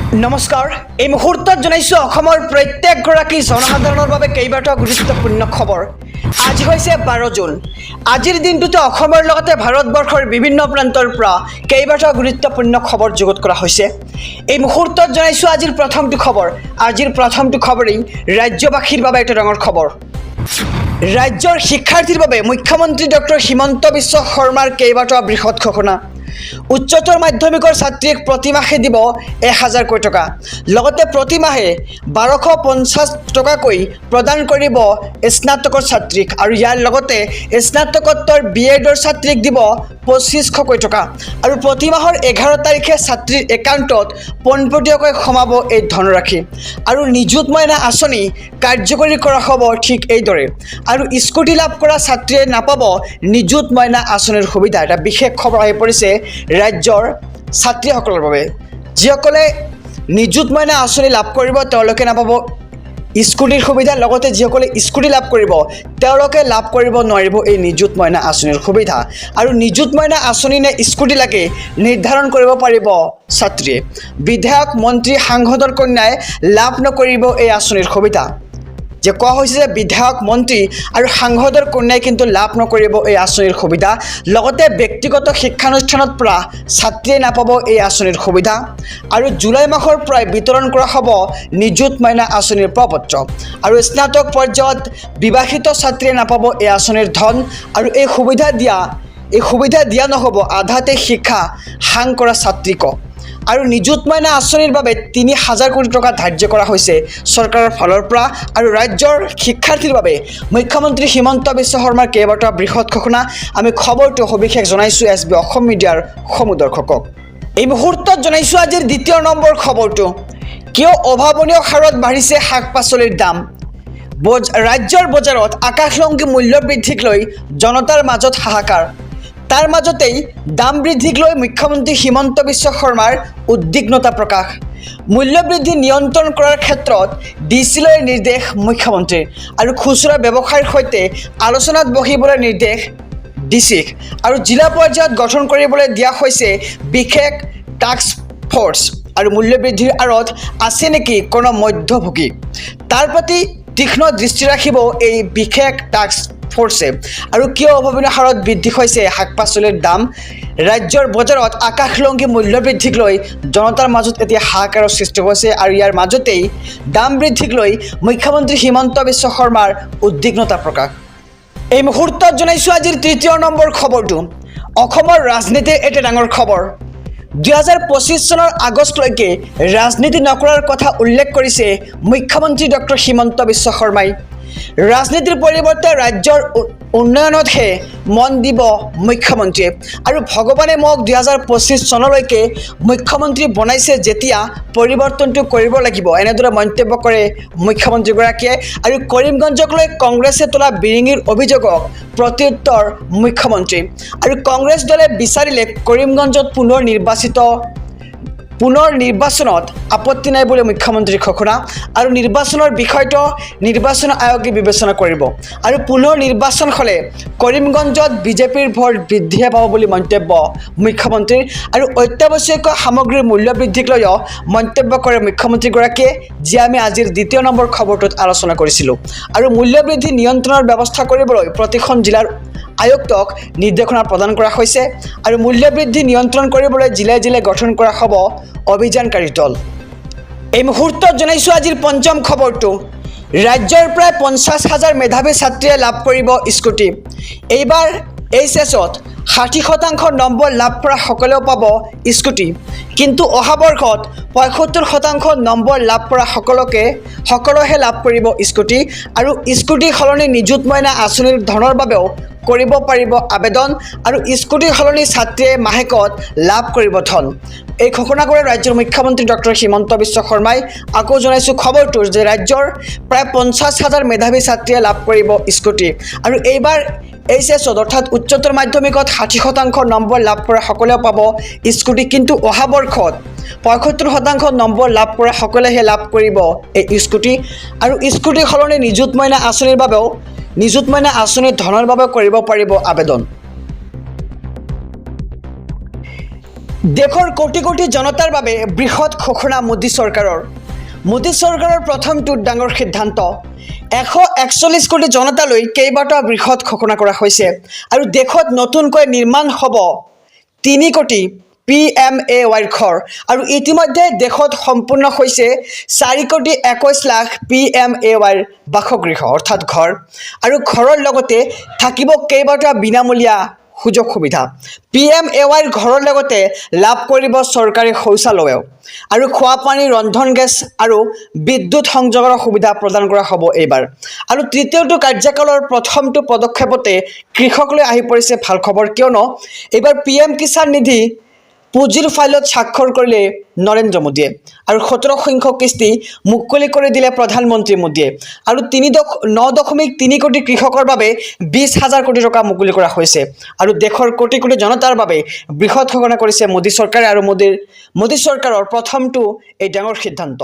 নমস্কাৰ এই মুহূৰ্তত জনাইছো অসমৰ প্ৰত্যেকগৰাকী জনসাধাৰণৰ বাবে কেইবাটাও গুৰুত্বপূৰ্ণ খবৰ। আজি হৈছে 12 জুন। আজিৰ দিনটোতে অসমৰ লগতে ভাৰতবৰ্ষৰ বিভিন্ন প্ৰান্তৰ পৰা কেইবাটাও গুৰুত্বপূৰ্ণ খবৰ যুগুত কৰা হৈছে। এই মুহূৰ্তত জনাইছো আজিৰ প্ৰথমটো খবৰ। আজিৰ প্ৰথমটো খবৰেই ৰাজ্যবাসীৰ বাবে এটা ডাঙৰ খবৰ। ৰাজ্যৰ শিক্ষাৰ্থীৰ বাবে মুখ্যমন্ত্ৰী ডক্টৰ হিমন্ত বিশ্ব শৰ্মাৰ কেইবাটাও বৃহৎ ঘোষণা। উচ্চতৰ মাধ্যমিকৰ ছাত্ৰীক প্ৰতিমাহে দিব 1000 কোটি টকা, লগতে প্ৰতিমাহে 1250 টকাকৈ প্ৰদান কৰিব স্নাতকৰ ছাত্ৰীক, আৰু ইয়াৰ লগতে স্নাতকোত্তৰ BEdৰ ছাত্ৰীক দিব 2500 কোটি টকা, আৰু প্ৰতিমাহৰ 11 তাৰিখে ছাত্ৰীৰ একাউণ্টত পোনপটীয়াকৈ সোমাব এই ধনৰাশি। আৰু নিযুত মইনা আঁচনি কাৰ্যকৰী কৰা হ'ব ঠিক এইদৰে, আৰু স্কুটি লাভ কৰা ছাত্ৰীয়ে নাপাব নিযুত মইনা আঁচনিৰ সুবিধা। এটা বিশেষ খবৰ আহি পৰিছে ৰাজ্যৰ ছাত্ৰীসকলৰ বাবে। যিসকলে নিযুত মইনা আঁচনি লাভ কৰিব তেওঁলোকে নাপাব স্কুটিৰ সুবিধা, লগতে যিসকলে স্কুটি লাভ কৰিব তেওঁলোকে লাভ কৰিব নোৱাৰিব এই নিযুত মইনা আঁচনিৰ সুবিধা। আৰু নিযুত মইনা আঁচনি নে স্কুটি লাগে নিৰ্ধাৰণ কৰিব পাৰিব ছাত্ৰীয়ে। বিধায়ক, মন্ত্ৰী, সাংসদৰ কন্যাই লাভ নকৰিব এই আঁচনিৰ সুবিধা। যে কোৱা হৈছে যে বিধায়ক, মন্ত্ৰী আৰু সাংসদৰ কন্যাই কিন্তু লাভ নকৰিব এই আঁচনিৰ সুবিধা। লগতে ব্যক্তিগত শিক্ষানুষ্ঠানত পৰা ছাত্ৰীয়ে নাপাব এই আঁচনিৰ সুবিধা। আৰু জুলাই মাহৰ পৰাই বিতৰণ কৰা হ'ব নিযুত মইনা আঁচনিৰ প্ৰপত্ৰ। আৰু স্নাতক পৰ্যায়ত বিবাহিত ছাত্ৰীয়ে নাপাব এই আঁচনিৰ ধন, আৰু এই সুবিধা দিয়া নহ'ব আধাতে শিক্ষা সাং কৰা ছাত্ৰীক। আৰু নিযুত মইনা আঁচনিৰ বাবে 3000 কোটি টকা ধাৰ্য কৰা হৈছে চৰকাৰৰ ফালৰ পৰা। আৰু ৰাজ্যৰ শিক্ষাৰ্থীৰ বাবে মুখ্যমন্ত্ৰী হিমন্ত বিশ্ব শৰ্মাৰ কেইবাটাও বৃহৎ ঘোষণা। আমি খবৰটো সবিশেষ জনাইছোঁ SB অসম মিডিয়াৰ সমূহ দৰ্শকক। এই মুহূৰ্তত জনাইছোঁ আজিৰ দ্বিতীয় নম্বৰ খবৰটো। কিয় অভাৱনীয় হাৰত বাঢ়িছে শাক পাচলিৰ দাম? ৰাজ্যৰ বজাৰত আকাশলংঘী মূল্য বৃদ্ধিক লৈ জনতাৰ মাজত হাহাকাৰ। তাৰ মাজতেই দাম বৃদ্ধিক লৈ মুখ্যমন্ত্ৰী হিমন্ত বিশ্ব শৰ্মাৰ উদ্বিগ্নতা প্ৰকাশ। মূল্যবৃদ্ধি নিয়ন্ত্ৰণ কৰাৰ ক্ষেত্ৰত ডিচিলৈ নিৰ্দেশ মুখ্যমন্ত্ৰীৰ, আৰু খুচুৰা ব্যৱসায়ীৰ সৈতে আলোচনাত বহিবলৈ নিৰ্দেশ ডিচিক। আৰু জিলা পৰ্যায়ত গঠন কৰিবলৈ দিয়া হৈছে বিশেষ টাস্ক ফ'ৰ্চ। আৰু মূল্যবৃদ্ধিৰ আঁৰত আছে নেকি কোনো মধ্যভোগী, তাৰ প্ৰতি তীক্ষ্ণ দৃষ্টি ৰাখিব এই বিশেষ টাস্ক ফ'ৰ্চে। আৰু কিয় অভাৱনীয় হাৰত বৃদ্ধি হৈছে শাক পাচলিৰ দাম? ৰাজ্যৰ বজাৰত আকাশলংঘী মূল্য বৃদ্ধিক লৈ জনতাৰ মাজত এতিয়া হাহাকাৰৰ সৃষ্টি হৈছে, আৰু ইয়াৰ মাজতেই দাম বৃদ্ধিক লৈ মুখ্যমন্ত্ৰী হিমন্ত বিশ্ব শৰ্মাৰ উদ্বিগ্নতা প্ৰকাশ। এই মুহূৰ্তত জনাইছোঁ আজিৰ তৃতীয় নম্বৰ খবৰটো। অসমৰ ৰাজনীতিৰ এটা ডাঙৰ খবৰ। 2025 চনৰ আগষ্টলৈকে ৰাজনীতি নকৰাৰ কথা উল্লেখ কৰিছে মুখ্যমন্ত্ৰী ডক্টৰ হিমন্ত বিশ্ব শৰ্মাই। ৰাজনীতিৰ পৰিৱৰ্তে ৰাজ্যৰ উন্নয়নতহে মন দিব মুখ্যমন্ত্ৰীয়ে। আৰু ভগৱানে মোক 2025 চনলৈকে মুখ্যমন্ত্ৰী বনাইছে যেতিয়া পৰিৱৰ্তনটো কৰিব লাগিব, এনেদৰে মন্তব্য কৰে মুখ্যমন্ত্ৰীগৰাকীয়ে। আৰু কৰিমগঞ্জক লৈ কংগ্ৰেছে তোলা বিৰিঙিৰ অভিযোগক প্ৰত্যুত্তৰ মুখ্যমন্ত্ৰী। আৰু কংগ্ৰেছ দলে বিচাৰিলে কৰিমগঞ্জত পুনৰ নিৰ্বাচনত আপত্তি নাই বুলি মুখ্যমন্ত্ৰীৰ ঘোষণা। আৰু নিৰ্বাচনৰ বিষয়টো নিৰ্বাচন আয়োগে বিবেচনা কৰিব। আৰু পুনৰ নিৰ্বাচন হ'লে কৰিমগঞ্জত বিজেপিৰ ভোট বৃদ্ধিহে পাব বুলি মন্তব্য মুখ্যমন্ত্ৰীৰ। আৰু অত্যাৱশ্যকীয় সামগ্ৰীৰ মূল্য বৃদ্ধিক লৈও মন্তব্য কৰে মুখ্যমন্ত্ৰীগৰাকীয়ে, যি আমি আজিৰ দ্বিতীয় নম্বৰ খবৰটোত আলোচনা কৰিছিলোঁ। আৰু মূল্যবৃদ্ধি নিয়ন্ত্ৰণৰ ব্যৱস্থা কৰিবলৈ প্ৰতিখন জিলাৰ আয়ুক্তক নিৰ্দেশনা প্ৰদান কৰা হৈছে। আৰু মূল্যবৃদ্ধি নিয়ন্ত্ৰণ কৰিবলৈ জিলাই জিলাই গঠন কৰা হ'ব অভিযানকাৰী দল। এই মুহূৰ্তত জনাইছোঁ আজিৰ পঞ্চম খবৰটো। ৰাজ্যৰ প্ৰায় 50,000 মেধাৱী ছাত্ৰীয়ে লাভ কৰিব স্কুটি। এইবাৰ HSত 60% নম্বৰ লাভ কৰা সকলেও পাব স্কুটি, কিন্তু অহা বৰ্ষত 75% নম্বৰ লাভ কৰা সকলোহে লাভ কৰিব স্কুটি। আৰু স্কুটি সলনি নিযুত মইনা আঁচনিৰ ধনৰ বাবেও কৰিব পাৰিব আবেদন। আৰু স্কুটি সলনি ছাত্ৰীয়ে মাহেকত লাভ কৰিব ধন। এই ঘোষণা কৰে ৰাজ্যৰ মুখ্যমন্ত্ৰী ডক্টৰ হিমন্ত বিশ্ব শৰ্মাই। আকৌ জনাইছোঁ খবৰটো যে ৰাজ্যৰ প্ৰায় 50,000 মেধাৱী ছাত্ৰীয়ে লাভ কৰিব স্কুটি। আৰু এইবাৰ HSত অৰ্থাৎ উচ্চতৰ মাধ্যমিকত 60% নম্বৰ লাভ কৰা সকলেও পাব স্কুটি, কিন্তু অহা বৰ্ষত 75% নম্বৰ লাভ কৰা সকলেহে লাভ কৰিব এই স্কুটি। আৰু স্কুটি সলনি নিযুত মইনা আঁচনিৰ ধনৰ বাবে কৰিব পাৰিব আবেদন। দেশৰ কোটি কোটি জনতাৰ বাবে বৃহৎ ঘোষণা মোদী চৰকাৰৰ প্ৰথমটো ডাঙৰ সিদ্ধান্ত 141 কোটি জনতালৈ কেইবাটাও বৃহৎ ঘোষণা কৰা হৈছে আৰু দেশত নতুনকৈ নিৰ্মাণ হ'ব 3 কোটি PMAY ঘৰ আৰু ইতিমধ্যে দেশত সম্পূৰ্ণ হৈছে 4 কোটি 21 লাখ PMAY বাসগৃহ অৰ্থাৎ ঘৰ আৰু ঘৰৰ লগতে থাকিব কেইবাটাও বিনামূলীয়া সুযোগ সুবিধা PMAY ঘৰৰ লগতে লাভ কৰিব চৰকাৰী শৌচালয় আৰু খোৱা পানী ৰন্ধন গেছ আৰু বিদ্যুৎ সংযোগৰ সুবিধা প্ৰদান কৰা হ'ব এইবাৰ আৰু তৃতীয়টো কাৰ্যকালৰ প্ৰথমটো পদক্ষেপতে কৃষকলৈ আহি পৰিছে ভাল খবৰ কিয়নো এইবাৰ PM কিষাণ নিধি পুঁজিৰ ফাইলত স্বাক্ষৰ কৰিলে নৰেন্দ্ৰ মোদীয়ে আৰু 17 সংখ্যক কিস্তি মুকলি কৰি দিলে প্ৰধানমন্ত্ৰী মোদীয়ে আৰু 9.3 কোটি কৃষকৰ বাবে 20,000 কোটি টকা মুকলি কৰা হৈছে আৰু দেশৰ কোটি কোটি জনতাৰ বাবে বৃহৎ ঘোষণা কৰিছে মোদী চৰকাৰে আৰু মোদী চৰকাৰৰ প্ৰথমটো এই ডাঙৰ সিদ্ধান্ত